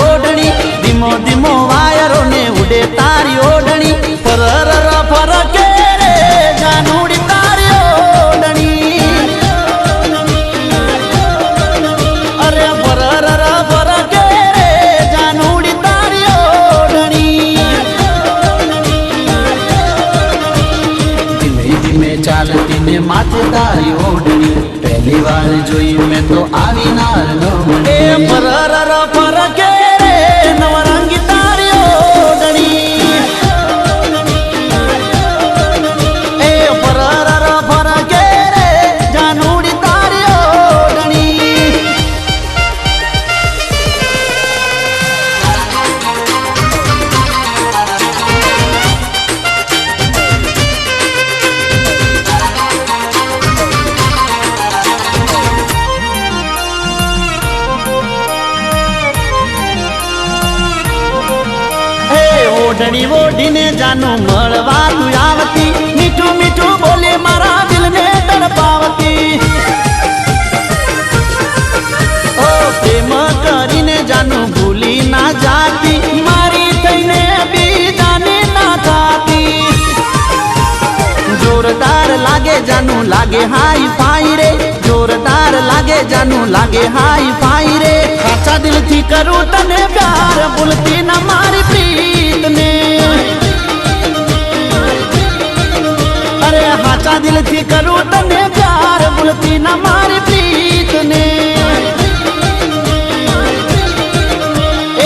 ओढ़नी धीमो धीमो वायरो ने उड़े तारी ओढ़नी फरर फरके रे जानूड़ी तारी ओढ़नी अरे फरर फरके रे जानूड़ी तारी ओढ़नी धीमे धीमे चालती ने माथे तारी ओढ़नी पहली बार जोई मैं तो आवी नार नो ए फरर फरके रे नवरंगी तारी ओढ़नी ए फरर फरके रे जानूड़ी तारी ओढ़नी ओढ़नी ओढ़ीने जानू मळवा तू आवती मीठू मीठू बोले मारा दिल ने तड़पावती ओ प्रेम करीने जानू भूली ना जाती मारी थईने भी जाने ना थाती जोरदार लागे जानू लागे हाई फाई रे जोरदार लागे जानू लागे हाई फाई रे खाचा दिल थी करूं तने प्यार भूलती ना मारी प्रीत ने अरे हाचा दिल थी करूं तने प्यार भूलती ना मारी प्रीत ने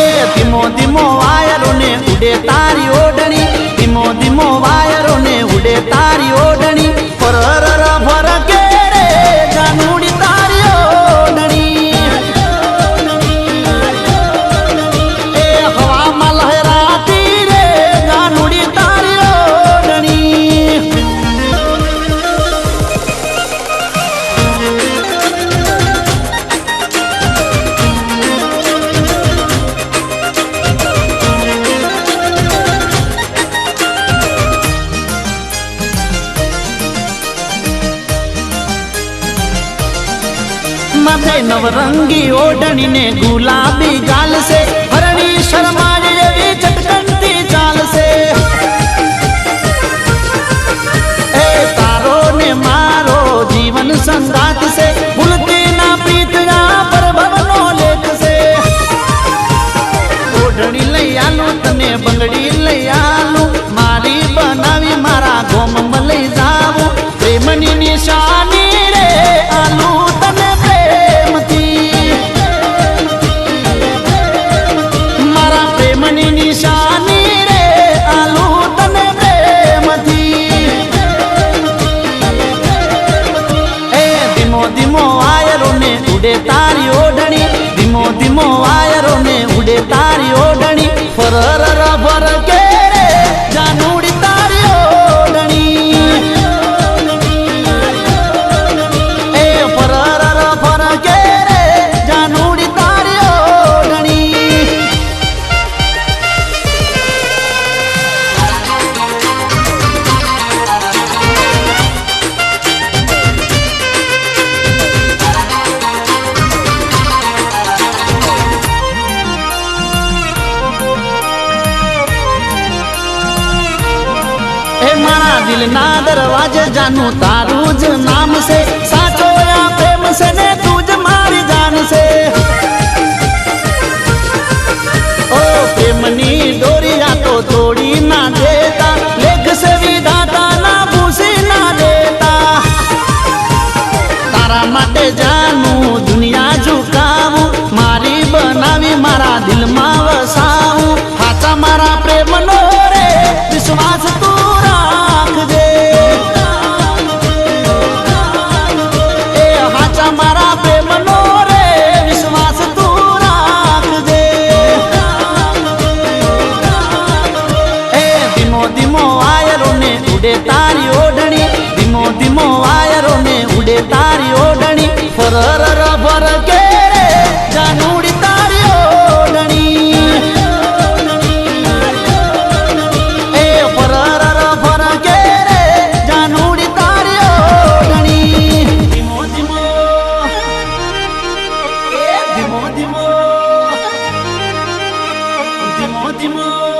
ए धीमो धीमो वायरो ने उड़े तारी ओढ़नी धीमो धीमो वायरो ने उड़े तारी ओढ़नी फरर फरके रे जानूड़ी तारी ओढ़नी ए हवा में लहराती रे जानूड़ी तारी ओढ़नी माथे नवरंगी ओढ़नी ने गुलाबी गाल से हरणी शर्मा जेवी चटकनती चाल से ए तारो ने मारो जीवन संगात से भूलती ना प्रीतया पर भवनो लेख से ओढ़नी लई आलू तने बंगड़ी लई आलू मारी बनावी मारा गोम लई जावू प्रेमनी निशानी रे आलू तने मारा प्रेमनी निशानी रे आलू तने प्रेम थी ए धीमो धीमो वायरो ने उड़े तारी ओढ़नी धीमो धीमो वायरो ने उड़े तारी ओढ़नी फरर फरके रे जानूड़ी तारी ओढ़नी ए फरर फरके रे जानूड़ी तारी ओढ़नी दिल ना दरवाजे जानू तारू ज नाम से साचो या प्रेम से ने तुझ मारी जान से ओ प्रेमनी डोरिया तो तोड़ी ना देता लेख से विधाता ना भूसी ना देता तारा माटे जानू दुनिया झुकावू मारी बनावी मारा दिल मा वसावू हाचा मारा प्रेम नो रे विश्वास तू मारा प्रेम नो रे विश्वास तू राख दे ए धीमो धीमो वायरो ने उड़े तारी ओढ़नी धीमो धीमो वायरो ने उड़े तारी ओढ़नी फरर फरके रे जानूड़ी तारी ओढ़नी ધીમો